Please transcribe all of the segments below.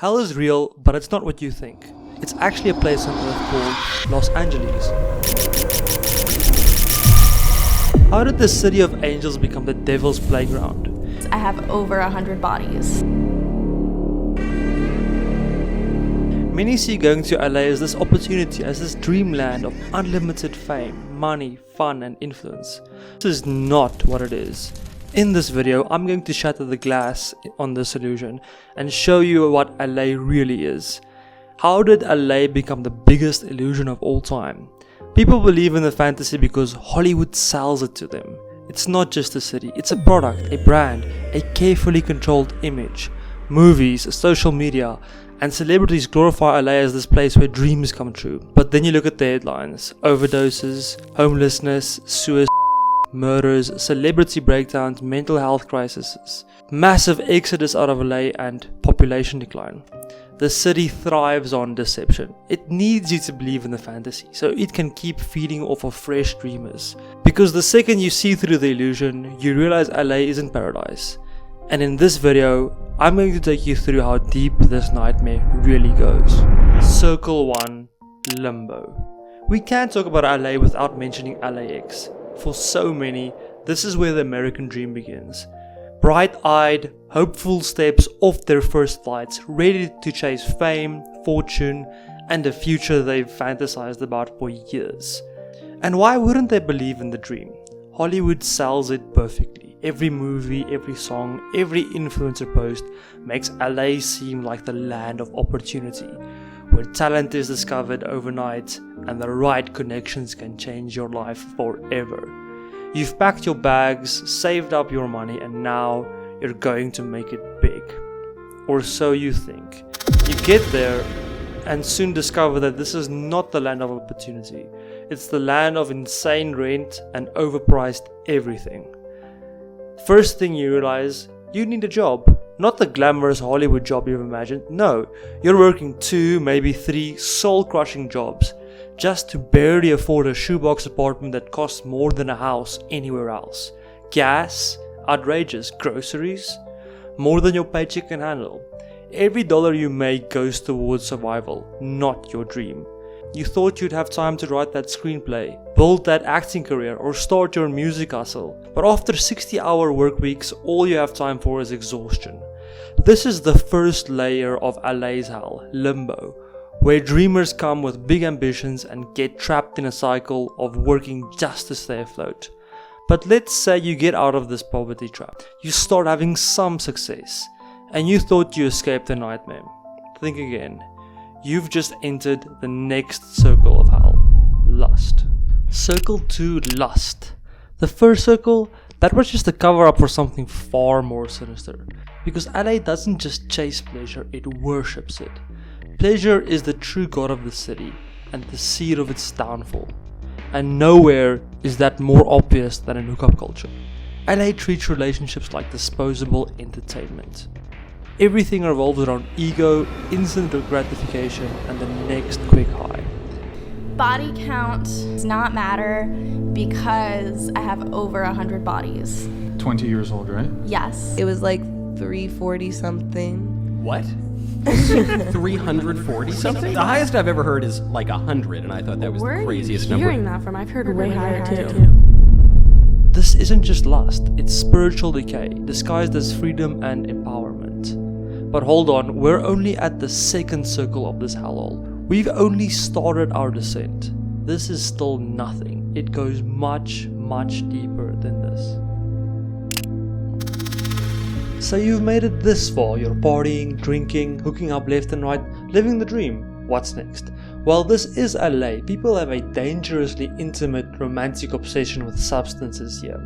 Hell is real, but it's not what you think. It's actually a place on Earth called Los Angeles. How did the city of angels become the devil's playground? I have over 100 bodies. Many see going to LA as this opportunity, as this dreamland of unlimited fame, money, fun and influence. This is not what it is. In this video, I'm going to shatter the glass on this illusion and show you what LA really is. How did LA become the biggest illusion of all time? People believe in the fantasy because Hollywood sells it to them. It's not just a city, it's a product, a brand, a carefully controlled image. Movies, social media, and celebrities glorify LA as this place where dreams come true. But then you look at the headlines: overdoses, homelessness, suicide, murders, celebrity breakdowns, mental health crises, massive exodus out of LA and population decline. The city thrives on deception. It needs you to believe in the fantasy so it can keep feeding off of fresh dreamers. Because the second you see through the illusion, you realize LA isn't paradise. And in this video, I'm going to take you through how deep this nightmare really goes. Circle 1, Limbo. We can't talk about LA without mentioning LAX. For so many, this is where the American dream begins. Bright-eyed, hopeful steps off their first flights, ready to chase fame, fortune, and a future they've fantasized about for years. And why wouldn't they believe in the dream? Hollywood sells it perfectly. Every movie, every song, every influencer post makes LA seem like the land of opportunity, where talent is discovered overnight and the right connections can change your life forever. You've packed your bags, saved up your money, and now you're going to make it big. Or so you think. You get there and soon discover that this is not the land of opportunity. It's the land of insane rent and overpriced everything. First thing you realize, you need a job. Not the glamorous Hollywood job you've imagined. No, you're working 2, maybe 3 soul-crushing jobs just to barely afford a shoebox apartment that costs more than a house anywhere else. Gas, outrageous, groceries, more than your paycheck can handle. Every dollar you make goes towards survival, not your dream. You thought you'd have time to write that screenplay, build that acting career, or start your music hustle. But after 60-hour work weeks, all you have time for is exhaustion. This is the first layer of LA's hell, limbo, where dreamers come with big ambitions and get trapped in a cycle of working just to stay afloat. But let's say you get out of this poverty trap. You start having some success, and you thought you escaped the nightmare. Think again. You've just entered the next circle of hell, lust. Circle 2, lust. The first circle, that was just a cover up for something far more sinister. Because LA doesn't just chase pleasure, it worships it. Pleasure is the true god of the city and the seed of its downfall. And nowhere is that more obvious than in hookup culture. LA treats relationships like disposable entertainment. Everything revolves around ego, instant gratification, and the next quick high. Body count does not matter because I have over 100 bodies. 20 years old, right? Yes. It was like 340 something. What? 340 something? The highest I've ever heard is like 100, and I thought that was the craziest number. Where are you hearing that from? I've heard way higher too. This isn't just lust, it's spiritual decay, disguised as freedom and empowerment. But hold on, we're only at the second circle of this hellhole. We've only started our descent. This is still nothing. It goes much, much deeper than this. So you've made it this far. You're partying, drinking, hooking up left and right, living the dream. What's next? Well, this is LA. People have a dangerously intimate romantic obsession with substances here.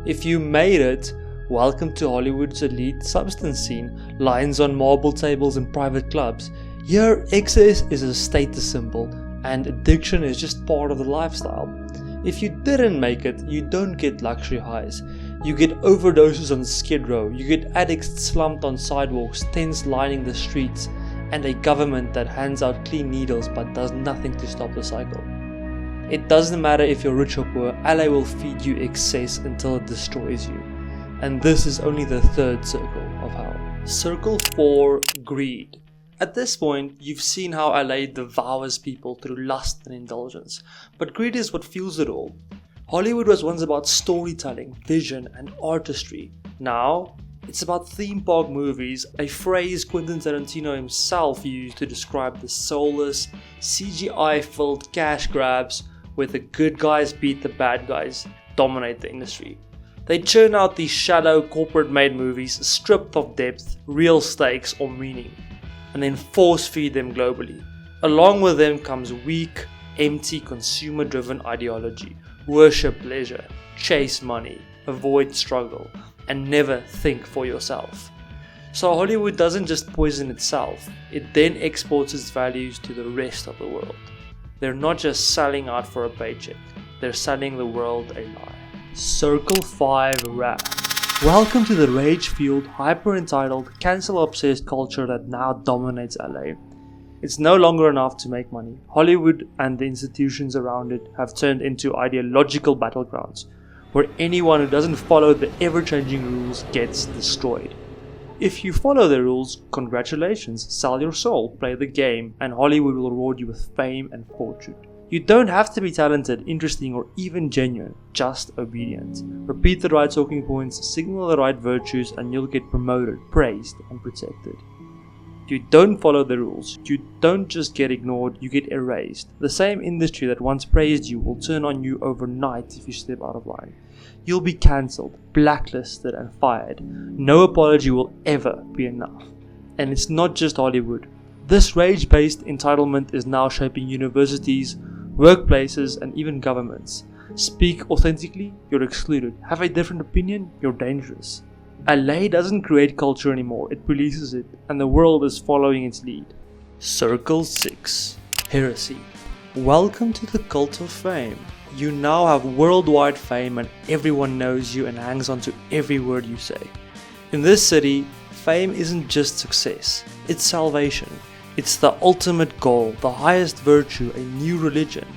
If you made it, welcome to Hollywood's elite substance scene. Lines on marble tables in private clubs. Here, excess is a status symbol, and addiction is just part of the lifestyle. If you didn't make it, you don't get luxury highs. You get overdoses on Skid Row, you get addicts slumped on sidewalks, tents lining the streets, and a government that hands out clean needles but does nothing to stop the cycle. It doesn't matter if you're rich or poor, LA will feed you excess until it destroys you. And this is only the third circle of hell. Circle 4, greed. At this point, you've seen how LA devours people through lust and indulgence, but greed is what fuels it all. Hollywood was once about storytelling, vision, and artistry. Now, it's about theme park movies, a phrase Quentin Tarantino himself used to describe the soulless, CGI-filled cash grabs where the good guys beat the bad guys, dominate the industry. They churn out these shallow, corporate-made movies stripped of depth, real stakes, or meaning, and then force-feed them globally. Along with them comes weak, empty, consumer-driven ideology. Worship pleasure, chase money, avoid struggle, and never think for yourself. So Hollywood doesn't just poison itself, it then exports its values to the rest of the world. They're not just selling out for a paycheck, they're selling the world a lie. Circle 5 Rap. Welcome to the rage-fueled, hyper-entitled, cancel-obsessed culture that now dominates LA. It's no longer enough to make money. Hollywood and the institutions around it have turned into ideological battlegrounds, where anyone who doesn't follow the ever-changing rules gets destroyed. If you follow the rules, congratulations, sell your soul, play the game, and Hollywood will reward you with fame and fortune. You don't have to be talented, interesting, or even genuine, just obedient. Repeat the right talking points, signal the right virtues, and you'll get promoted, praised, and protected. You don't follow the rules, you don't just get ignored, you get erased. The same industry that once praised you will turn on you overnight if you step out of line. You'll be cancelled, blacklisted, and fired. No apology will ever be enough. And it's not just Hollywood. This rage-based entitlement is now shaping universities, workplaces, and even governments. Speak authentically, you're excluded. Have a different opinion, you're dangerous. LA doesn't create culture anymore, it polices it, and the world is following its lead. Circle 6. Heresy. Welcome to the cult of fame. You now have worldwide fame and everyone knows you and hangs on to every word you say. In this city, fame isn't just success, it's salvation. It's the ultimate goal, the highest virtue, a new religion.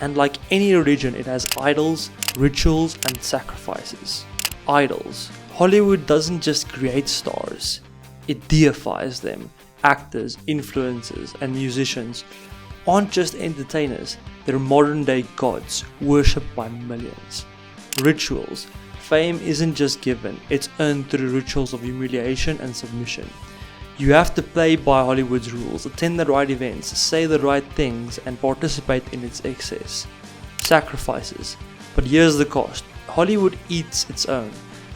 And like any religion, it has idols, rituals, and sacrifices. Idols. Hollywood doesn't just create stars, it deifies them. Actors, influencers, and musicians aren't just entertainers, they're modern day gods, worshipped by millions. Rituals. Fame isn't just given, it's earned through rituals of humiliation and submission. You have to play by Hollywood's rules, attend the right events, say the right things, and participate in its excess. Sacrifices. But here's the cost. Hollywood eats its own.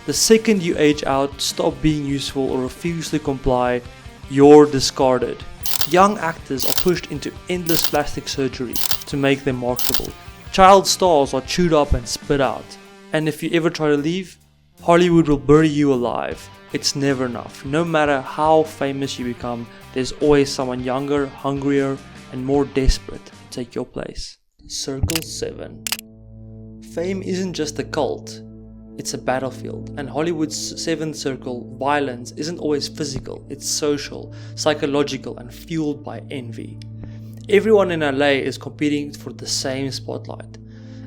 The second you age out, stop being useful, or refuse to comply, you're discarded. Young actors are pushed into endless plastic surgery to make them marketable. Child stars are chewed up and spit out. And if you ever try to leave, Hollywood will bury you alive. It's never enough. No matter how famous you become, there's always someone younger, hungrier, and more desperate to take your place. Circle 7. Fame isn't just a cult. It's a battlefield, and Hollywood's seventh circle, violence, isn't always physical, it's social, psychological, and fueled by envy. Everyone in LA is competing for the same spotlight,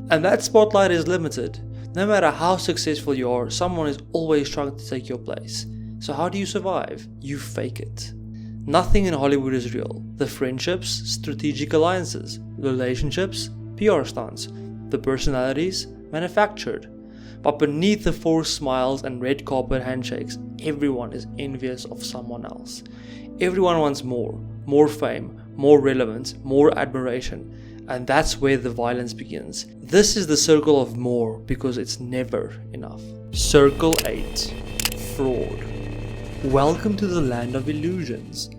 and that spotlight is limited. No matter how successful you are, someone is always trying to take your place. So how do you survive? You fake it. Nothing in Hollywood is real. The friendships, strategic alliances, relationships, PR stunts, the personalities, manufactured. But beneath the forced smiles and red carpet handshakes, everyone is envious of someone else. Everyone wants more fame, more relevance, more admiration, and that's where the violence begins. This is the circle of more because it's never enough. Circle 8. Fraud. Welcome to the land of illusions.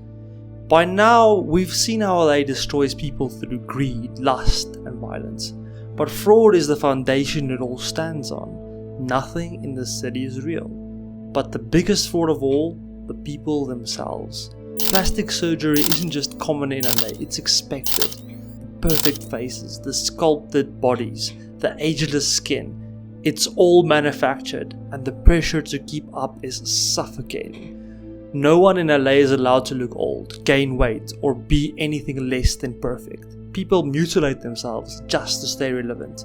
By now, we've seen how LA destroys people through greed, lust, and violence. But fraud is the foundation it all stands on. Nothing in the city is real. But the biggest fraud of all, the people themselves. Plastic surgery isn't just common in LA, it's expected. The perfect faces, the sculpted bodies, the ageless skin. It's all manufactured, and the pressure to keep up is suffocating. No one in LA is allowed to look old, gain weight, or be anything less than perfect. People mutilate themselves just to stay relevant.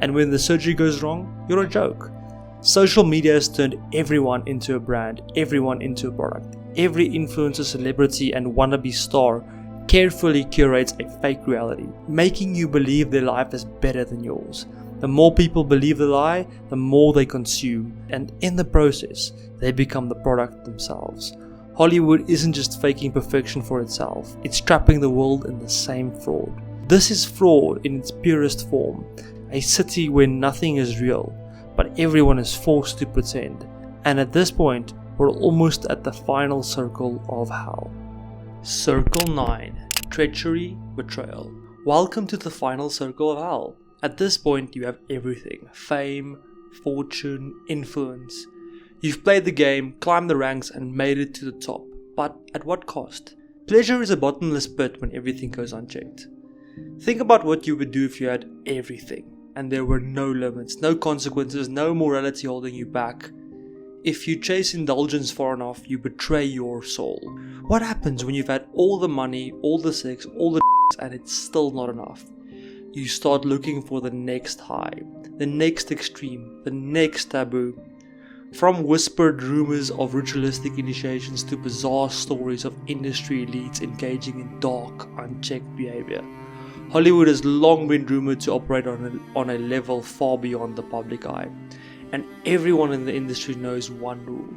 And when the surgery goes wrong, you're a joke. Social media has turned everyone into a brand, everyone into a product. every influencer, celebrity and wannabe star carefully curates a fake reality, making you believe their life is better than yours. The more people believe the lie, the more they consume, and in the process, they become the product themselves. Hollywood isn't just faking perfection for itself, it's trapping the world in the same fraud. This is fraud in its purest form, a city where nothing is real, but everyone is forced to pretend. And at this point, we're almost at the final circle of hell. Circle 9. Treachery, betrayal. Welcome to the final circle of hell. At this point, you have everything: fame, fortune, influence. You've played the game, climbed the ranks and made it to the top. But at what cost? Pleasure is a bottomless pit when everything goes unchecked. Think about what you would do if you had everything and there were no limits, no consequences, no morality holding you back. If you chase indulgence far enough, you betray your soul. What happens when you've had all the money, all the sex, all the and it's still not enough? You start looking for the next high, the next extreme, the next taboo. From whispered rumors of ritualistic initiations to bizarre stories of industry elites engaging in dark, unchecked behavior, Hollywood has long been rumored to operate on a level far beyond the public eye. And everyone in the industry knows one rule: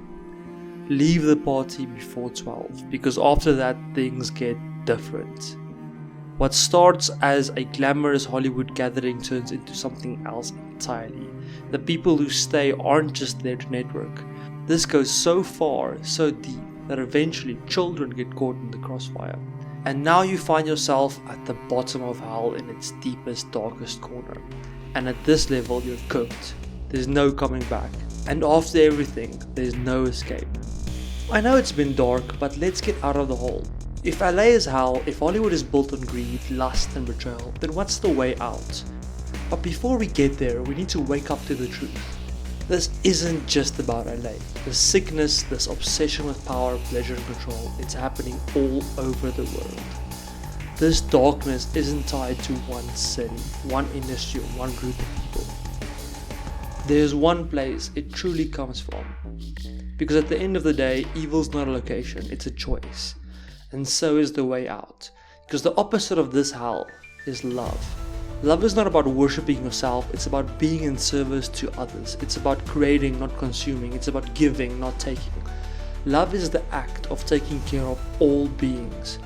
leave the party before 12, because after that things get different. What starts as a glamorous Hollywood gathering turns into something else entirely. The people who stay aren't just there to network. This goes so far, so deep, that eventually children get caught in the crossfire. And now you find yourself at the bottom of hell in its deepest, darkest corner. And at this level you're cooked. There's no coming back. And after everything, there's no escape. I know it's been dark, but let's get out of the hole. If LA is hell, if Hollywood is built on greed, lust and betrayal, then what's the way out? But before we get there, we need to wake up to the truth. This isn't just about LA. This sickness, this obsession with power, pleasure and control, it's happening all over the world. This darkness isn't tied to one city, one industry or one group of people. There's one place it truly comes from. Because at the end of the day, evil's not a location, it's a choice. And so is the way out. Because the opposite of this hell is love. Love is not about worshipping yourself, it's about being in service to others. It's about creating, not consuming. It's about giving, not taking. Love is the act of taking care of all beings.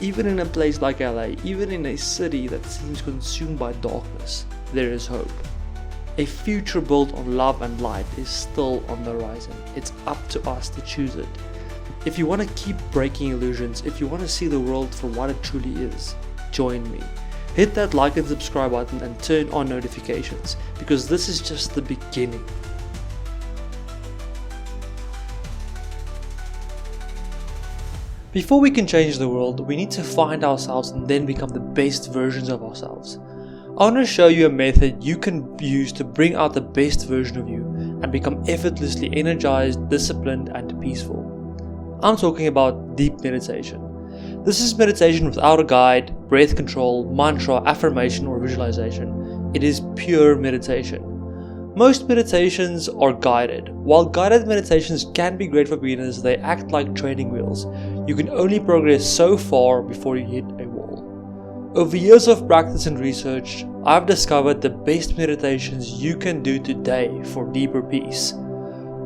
Even in a place like LA, even in a city that seems consumed by darkness, there is hope. A future built on love and light is still on the horizon. It's up to us to choose it. If you want to keep breaking illusions, if you want to see the world for what it truly is, join me. Hit that like and subscribe button and turn on notifications, because this is just the beginning. Before we can change the world, we need to find ourselves and then become the best versions of ourselves. I want to show you a method you can use to bring out the best version of you and become effortlessly energized, disciplined and peaceful. I'm talking about deep meditation. This is meditation without a guide, breath control, mantra, affirmation or visualization. It is pure meditation. Most meditations are guided. While guided meditations can be great for beginners, they act like training wheels. You can only progress so far before you hit a wall. Over years of practice and research, I've discovered the best meditations you can do today for deeper peace.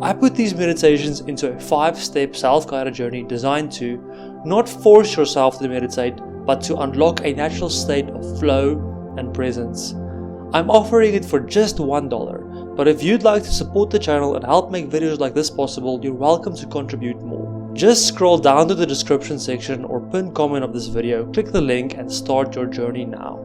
I put these meditations into a 5-step self-guided journey designed to not force yourself to meditate, but to unlock a natural state of flow and presence. I'm offering it for just $1, but if you'd like to support the channel and help make videos like this possible, you're welcome to contribute more. Just scroll down to the description section or pinned comment of this video, click the link and start your journey now.